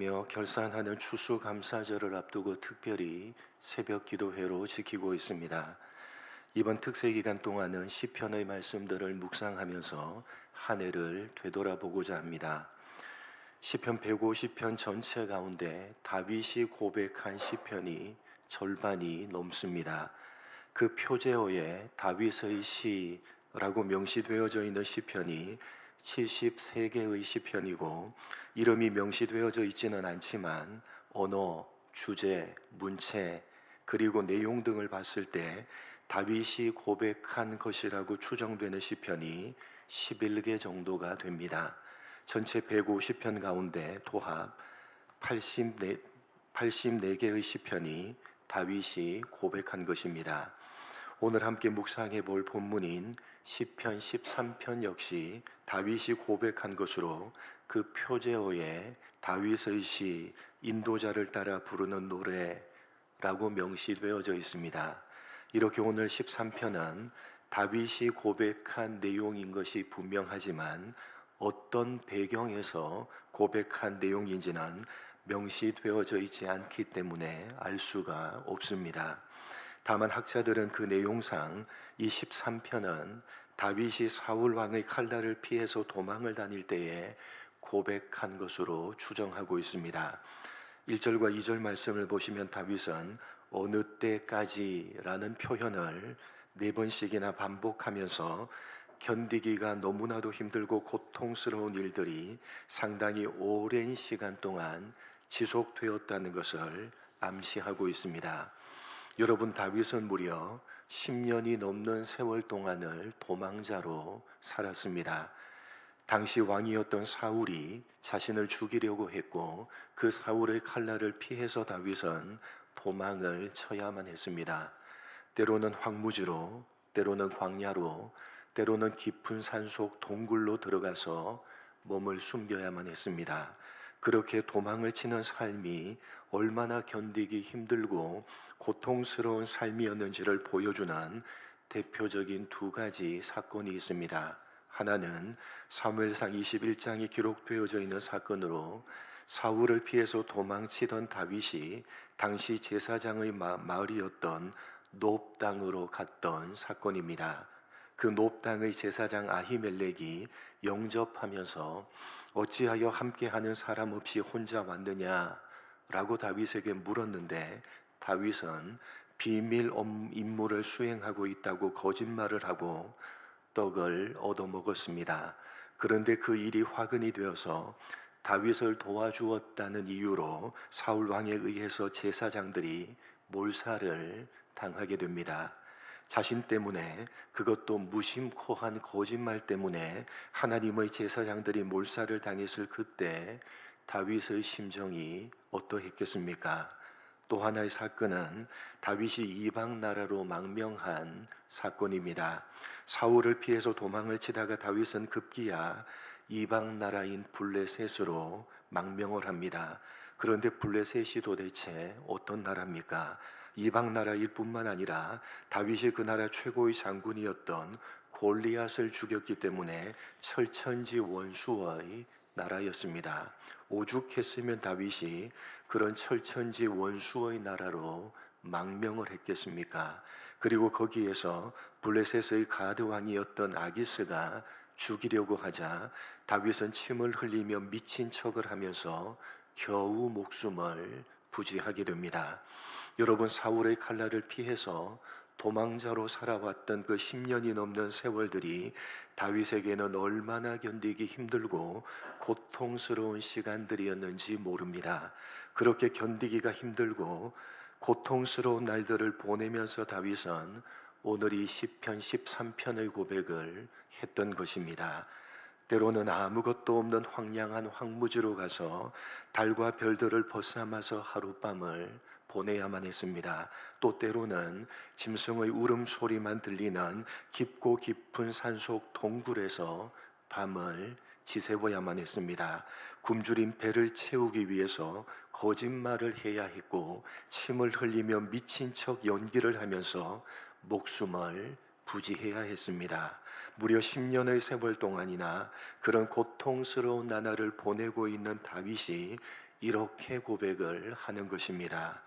기념하며 결산하는 추수감사절을 앞두고 특별히 새벽 기도회로 지키고 있습니다. 이번 특세 기간 동안은 시편의 말씀들을 묵상하면서 한 해를 되돌아보고자 합니다. 시편 150편 전체 가운데 다윗이 고백한 시편이 절반이 넘습니다. 그 표제어에 다윗의 시라고 명시되어져 있는 시편이 73개의 시편이고, 이름이 명시되어져 있지는 않지만 언어, 주제, 문체, 그리고 내용 등을 봤을 때 다윗이 고백한 것이라고 추정되는 시편이 11개 정도가 됩니다. 전체 150편 가운데 도합 84개의 시편이 다윗이 고백한 것입니다. 오늘 함께 묵상해 볼 본문인 시편 13편 역시 다윗이 고백한 것으로 그 표제어에 다윗의 시, 인도자를 따라 부르는 노래라고 명시되어져 있습니다. 이렇게 오늘 13편은 다윗이 고백한 내용인 것이 분명하지만 어떤 배경에서 고백한 내용인지는 명시되어져 있지 않기 때문에 알 수가 없습니다. 다만 학자들은 그 내용상 이 13편은 다윗이 사울 왕의 칼날을 피해서 도망을 다닐 때에 고백한 것으로 추정하고 있습니다. 1절과 2절 말씀을 보시면 다윗은 어느 때까지라는 표현을 4번씩이나 반복하면서 견디기가 너무나도 힘들고 고통스러운 일들이 상당히 오랜 시간 동안 지속되었다는 것을 암시하고 있습니다. 여러분, 다윗은 무려 10년이 넘는 세월 동안을 도망자로 살았습니다. 당시 왕이었던 사울이 자신을 죽이려고 했고, 그 사울의 칼날을 피해서 다윗은 도망을 쳐야만 했습니다. 때로는 황무지로, 때로는 광야로, 때로는 깊은 산속 동굴로 들어가서 몸을 숨겨야만 했습니다. 그렇게 도망을 치는 삶이 얼마나 견디기 힘들고 고통스러운 삶이었는지를 보여주는 대표적인 2가지 사건이 있습니다. 하나는 사무엘상 21장이 기록되어져 있는 사건으로 사울을 피해서 도망치던 다윗이 당시 제사장의 마을이었던 놉 땅으로 갔던 사건입니다. 그 놉 땅의 제사장 아히멜렉이 영접하면서 어찌하여 함께하는 사람 없이 혼자 왔느냐라고 다윗에게 물었는데, 다윗은 비밀 임무를 수행하고 있다고 거짓말을 하고 떡을 얻어먹었습니다. 그런데 그 일이 화근이 되어서 다윗을 도와주었다는 이유로 사울 왕에 의해서 제사장들이 몰살을 당하게 됩니다. 자신 때문에, 그것도 무심코한 거짓말 때문에 하나님의 제사장들이 몰살을 당했을 그때 다윗의 심정이 어떠했겠습니까? 또 하나의 사건은 다윗이 이방 나라로 망명한 사건입니다. 사울을 피해서 도망을 치다가 다윗은 급기야 이방 나라인 블레셋으로 망명을 합니다. 그런데 블레셋이 도대체 어떤 나라입니까? 이방 나라일 뿐만 아니라 다윗이 그 나라 최고의 장군이었던 골리앗을 죽였기 때문에 철천지 원수의 나라였습니다. 오죽했으면 다윗이 그런 철천지 원수의 나라로 망명을 했겠습니까? 그리고 거기에서 블레셋의 가드 왕이었던 아기스가 죽이려고 하자 다윗은 침을 흘리며 미친 척을 하면서 겨우 목숨을 부지하게 됩니다. 여러분, 사울의 칼날을 피해서 도망자로 살아왔던 그 10년이 넘는 세월들이 다윗에게는 얼마나 견디기 힘들고 고통스러운 시간들이었는지 모릅니다. 그렇게 견디기가 힘들고 고통스러운 날들을 보내면서 다윗은 오늘 이 시편 13편의 고백을 했던 것입니다. 때로는 아무것도 없는 황량한 황무지로 가서 달과 별들을 벗삼아서 하룻밤을 보내야만 했습니다. 또 때로는 짐승의 울음소리만 들리는 깊고 깊은 산속 동굴에서 밤을 지새워야만 했습니다. 굶주린 배를 채우기 위해서 거짓말을 해야 했고, 침을 흘리며 미친 척 연기를 하면서 목숨을 부지해야 했습니다. 무려 10년의 세월 동안이나 그런 고통스러운 나날을 보내고 있는 다윗이 이렇게 고백을 하는 것입니다.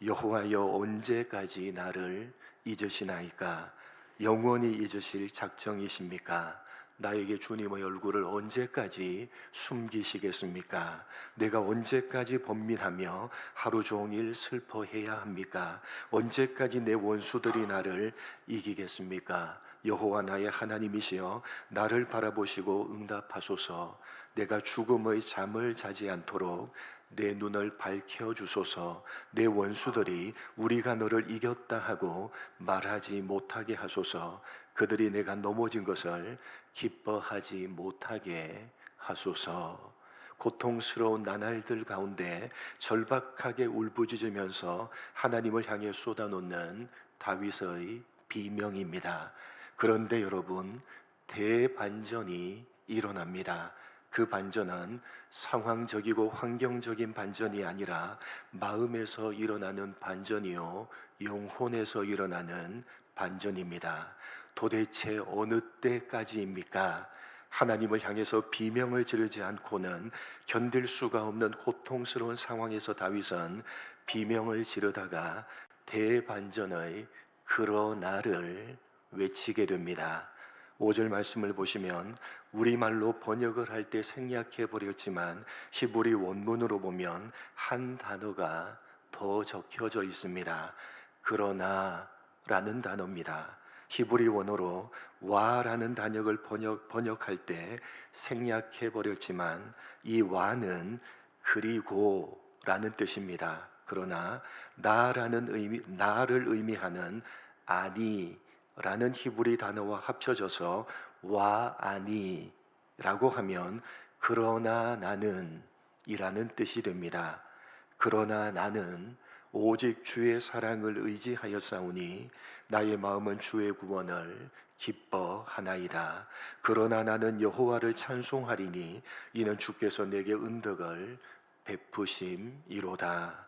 여호와여, 언제까지 나를 잊으시나이까? 영원히 잊으실 작정이십니까? 나에게 주님의 얼굴을 언제까지 숨기시겠습니까? 내가 언제까지 번민하며 하루 종일 슬퍼해야 합니까? 언제까지 내 원수들이 나를 이기겠습니까? 여호와 나의 하나님이시여, 나를 바라보시고 응답하소서. 내가 죽음의 잠을 자지 않도록 내 눈을 밝혀주소서. 내 원수들이 우리가 너를 이겼다 하고 말하지 못하게 하소서. 그들이 내가 넘어진 것을 기뻐하지 못하게 하소서. 고통스러운 나날들 가운데 절박하게 울부짖으면서 하나님을 향해 쏟아놓는 다윗의 비명입니다. 그런데 여러분, 대반전이 일어납니다. 그 반전은 상황적이고 환경적인 반전이 아니라 마음에서 일어나는 반전이요, 영혼에서 일어나는 반전입니다. 도대체 어느 때까지입니까? 하나님을 향해서 비명을 지르지 않고는 견딜 수가 없는 고통스러운 상황에서 다윗은 비명을 지르다가 대반전의 그러나를 외치게 됩니다. 5절 말씀을 보시면 우리말로 번역을 할 때 생략해 버렸지만 히브리 원문으로 보면 한 단어가 더 적혀져 있습니다. 그러나 라는 단어입니다. 히브리 원어로 와라는 단역을 번역할 때 생략해 버렸지만 이 와는 그리고 라는 뜻입니다. 그러나 나를 의미하는 아니 라는 히브리 단어와 합쳐져서 와아니 라고 하면 그러나 나는 이라는 뜻이 됩니다. 그러나 나는 오직 주의 사랑을 의지하였사오니 나의 마음은 주의 구원을 기뻐하나이다. 그러나 나는 여호와를 찬송하리니 이는 주께서 내게 은덕을 베푸심이로다.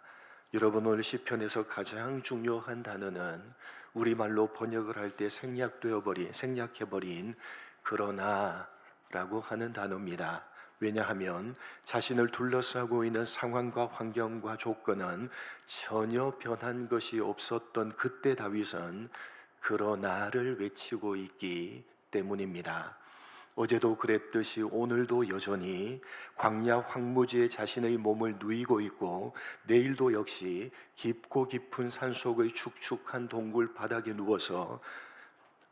여러분, 오늘 시편에서 가장 중요한 단어는 우리말로 번역을 할 때 생략해버린 그러나라고 하는 단어입니다. 왜냐하면 자신을 둘러싸고 있는 상황과 환경과 조건은 전혀 변한 것이 없었던 그때 다윗은 그러나를 외치고 있기 때문입니다. 어제도 그랬듯이 오늘도 여전히 광야 황무지에 자신의 몸을 누이고 있고 내일도 역시 깊고 깊은 산속의 축축한 동굴 바닥에 누워서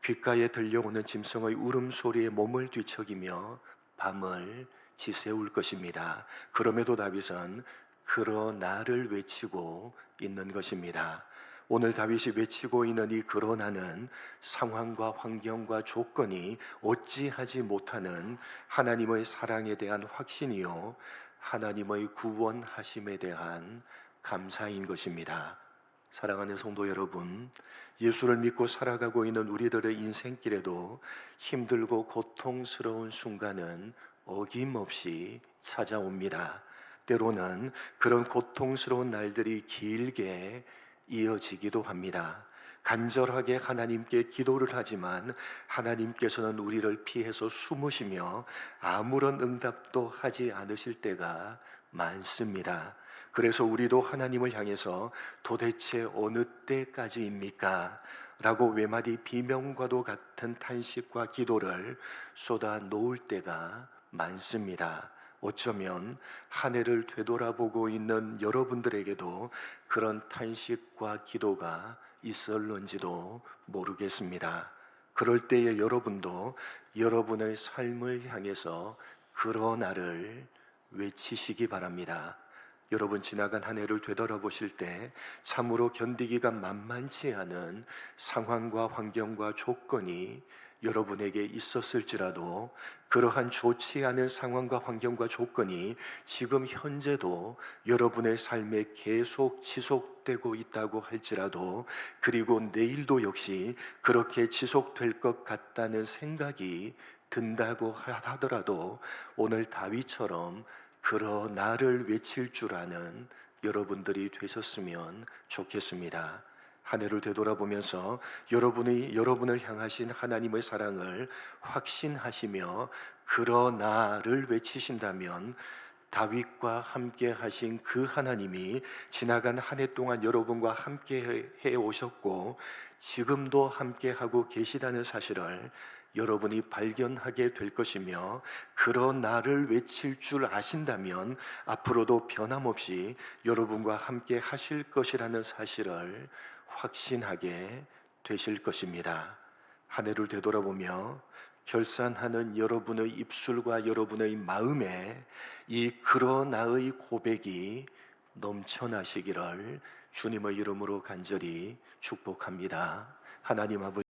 귓가에 들려오는 짐승의 울음소리에 몸을 뒤척이며 밤을 지새울 것입니다. 그럼에도 다윗은 그러나를 외치고 있는 것입니다. 오늘 다윗이 외치고 있는 이 그러나는 상황과 환경과 조건이 어찌하지 못하는 하나님의 사랑에 대한 확신이요, 하나님의 구원하심에 대한 감사인 것입니다. 사랑하는 성도 여러분, 예수를 믿고 살아가고 있는 우리들의 인생길에도 힘들고 고통스러운 순간은 어김없이 찾아옵니다. 때로는 그런 고통스러운 날들이 길게 이어지기도 합니다. 간절하게 하나님께 기도를 하지만 하나님께서는 우리를 피해서 숨으시며 아무런 응답도 하지 않으실 때가 많습니다. 그래서 우리도 하나님을 향해서 도대체 어느 때까지입니까? 라고 외마디 비명과도 같은 탄식과 기도를 쏟아 놓을 때가 많습니다. 어쩌면 한 해를 되돌아보고 있는 여러분들에게도 그런 탄식과 기도가 있을런지도 모르겠습니다. 그럴 때에 여러분도 여러분의 삶을 향해서 그러나를 외치시기 바랍니다. 여러분, 지나간 한 해를 되돌아보실 때 참으로 견디기가 만만치 않은 상황과 환경과 조건이 여러분에게 있었을지라도 그러한 좋지 않은 상황과 환경과 조건이 지금 현재도 여러분의 삶에 계속 지속되고 있다고 할지라도, 그리고 내일도 역시 그렇게 지속될 것 같다는 생각이 든다고 하더라도 오늘 다윗처럼 그러나를 외칠 줄 아는 여러분들이 되셨으면 좋겠습니다. 한 해를 되돌아보면서 여러분을 향하신 하나님의 사랑을 확신하시며 그러나를 외치신다면 다윗과 함께 하신 그 하나님이 지나간 한 해 동안 여러분과 함께 해 오셨고 지금도 함께 하고 계시다는 사실을 여러분이 발견하게 될 것이며, 그런 나를 외칠 줄 아신다면 앞으로도 변함없이 여러분과 함께 하실 것이라는 사실을 확신하게 되실 것입니다. 한 해를 되돌아보며 결산하는 여러분의 입술과 여러분의 마음에 이 그러나의 고백이 넘쳐나시기를 주님의 이름으로 간절히 축복합니다. 하나님 아버지,